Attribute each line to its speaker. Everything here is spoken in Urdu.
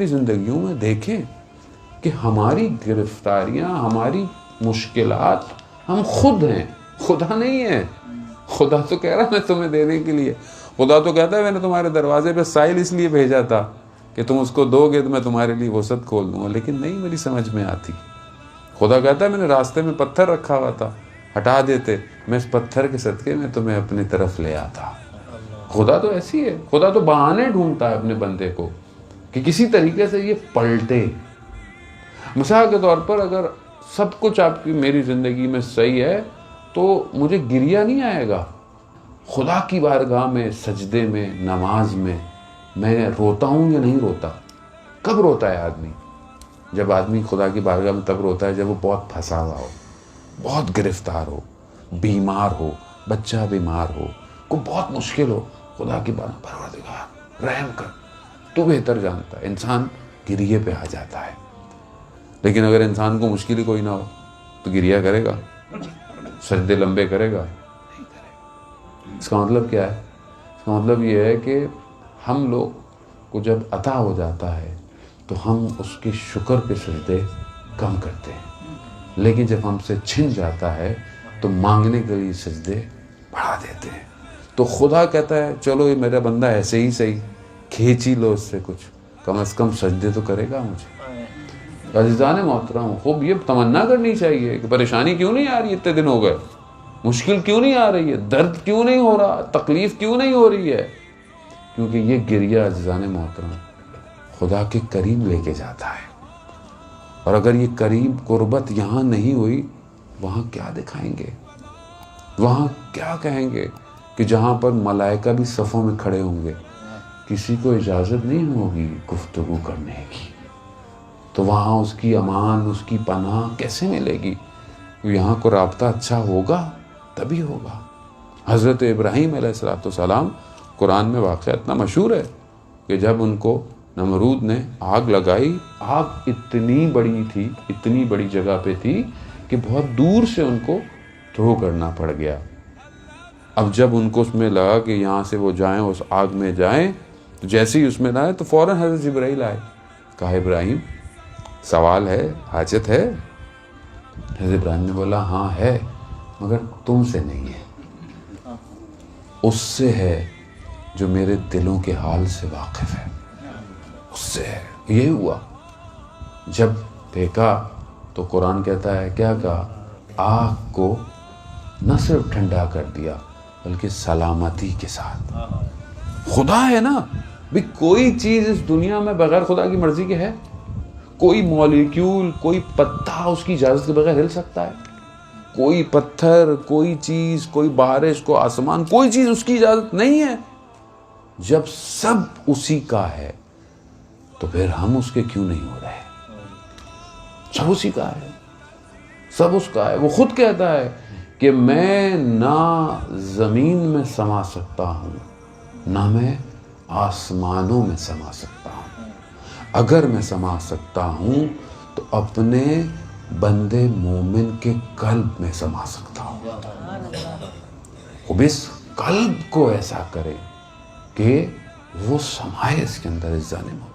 Speaker 1: اپنی زندگیوں میں دیکھیں کہ ہماری گرفتاریاں، ہماری مشکلات ہم خود ہیں، خدا نہیں ہے. خدا تو کہہ رہا میں تمہیں دینے کے لیے، خدا تو کہتا ہے میں نے تمہارے دروازے پہ سائل اس لیے بھیجا تھا کہ تم اس کو دو گے تو میں تمہارے لیے وسعت کھول دوں گا، لیکن نہیں میری سمجھ میں آتی. خدا کہتا ہے میں نے راستے میں پتھر رکھا ہوا تھا، ہٹا دیتے، میں اس پتھر کے صدقے میں تمہیں اپنی طرف لے آتا. خدا تو ایسی ہے، خدا تو بہانے ڈھونڈتا ہے اپنے بندے کو کہ کسی طریقے سے یہ پلٹے. مثال کے طور پر اگر سب کچھ آپ کی میری زندگی میں صحیح ہے تو مجھے گریہ نہیں آئے گا. خدا کی بارگاہ میں، سجدے میں، نماز میں روتا ہوں یا نہیں روتا؟ کب روتا ہے آدمی؟ جب آدمی خدا کی بارگاہ میں تب روتا ہے جب وہ بہت پھنسا ہوا ہو، بہت گرفتار ہو، بیمار ہو، بچہ بیمار ہو، کوئی بہت مشکل ہو. خدا کی بارگاہ، پروردگار رحم کر، تو بہتر جانتا ہے. انسان گریے پہ آ جاتا ہے. لیکن اگر انسان کو مشکل ہی کوئی نہ ہو تو گریہ کرے گا؟ سجدے لمبے کرے گا؟ نہیں کرے گا. اس کا مطلب کیا ہے؟ اس کا مطلب یہ ہے کہ ہم لوگ کو جب عطا ہو جاتا ہے تو ہم اس کی شکر کے سجدے کم کرتے ہیں، لیکن جب ہم سے چھن جاتا ہے تو مانگنے کے لیے سجدے بڑھا دیتے ہیں. تو خدا کہتا ہے چلو یہ میرا بندہ ایسے ہی صحیح، کھینچ ہی لو اس سے کچھ، کم از کم سجدے تو کرے گا مجھے. عزیزان محترم، خوب یہ تمنا کرنی چاہیے کہ پریشانی کیوں نہیں آ رہی، اتنے دن ہو گئے، مشکل کیوں نہیں آ رہی ہے، درد کیوں نہیں ہو رہا، تکلیف کیوں نہیں ہو رہی ہے؟ کیونکہ یہ گریہ عزیزان محترم خدا کے قریب لے کے جاتا ہے. اور اگر یہ قریب قربت یہاں نہیں ہوئی، وہاں کیا دکھائیں گے، وہاں کیا کہیں گے کہ جہاں پر ملائکہ بھی صفوں میں کھڑے ہوں گے، کسی کو اجازت نہیں ہوگی گفتگو کرنے کی. تو وہاں اس کی امان، اس کی پناہ کیسے ملے گی؟ یہاں کو رابطہ اچھا ہوگا تبھی ہوگا. حضرت ابراہیم علیہ السلام، قرآن میں واقعہ اتنا مشہور ہے کہ جب ان کو نمرود نے آگ لگائی، آگ اتنی بڑی تھی، اتنی بڑی جگہ پہ تھی کہ بہت دور سے ان کو تھرو کرنا پڑ گیا. اب جب ان کو اس میں لگا کہ یہاں سے وہ جائیں، اس آگ میں جائیں، تو جیسے ہی اس میں لائے تو فوراً حضرت جبرائیل آئے. کہا ابراہیم سوال ہے، حاجت ہے؟ حضرت ابراہیم نے بولا ہاں ہے، مگر تم سے نہیں ہے، اس سے ہے جو میرے دلوں کے حال سے واقف ہے، اس سے ہے. یہ ہوا جب پھینکا تو قرآن کہتا ہے کیا کہا؟ آگ کو نہ صرف ٹھنڈا کر دیا بلکہ سلامتی کے ساتھ. خدا ہے نا بھی، کوئی چیز اس دنیا میں بغیر خدا کی مرضی کے ہے؟ کوئی مالیکیول، کوئی پتا اس کی اجازت کے بغیر ہل سکتا ہے؟ کوئی پتھر، کوئی چیز، کوئی بارش، کوئی آسمان، کوئی چیز اس کی اجازت نہیں ہے. جب سب اسی کا ہے تو پھر ہم اس کے کیوں نہیں ہو رہے؟ سب اسی کا ہے، سب اس کا ہے. وہ خود کہتا ہے کہ میں نہ زمین میں سما سکتا ہوں نہ میں آسمانوں میں سما سکتا ہوں. اگر میں سما سکتا ہوں تو اپنے بندے مومن کے قلب میں سما سکتا ہوں. وہ اس قلب کو ایسا کرے کہ وہ سمائے اس کے اندر. عزیزان محترم،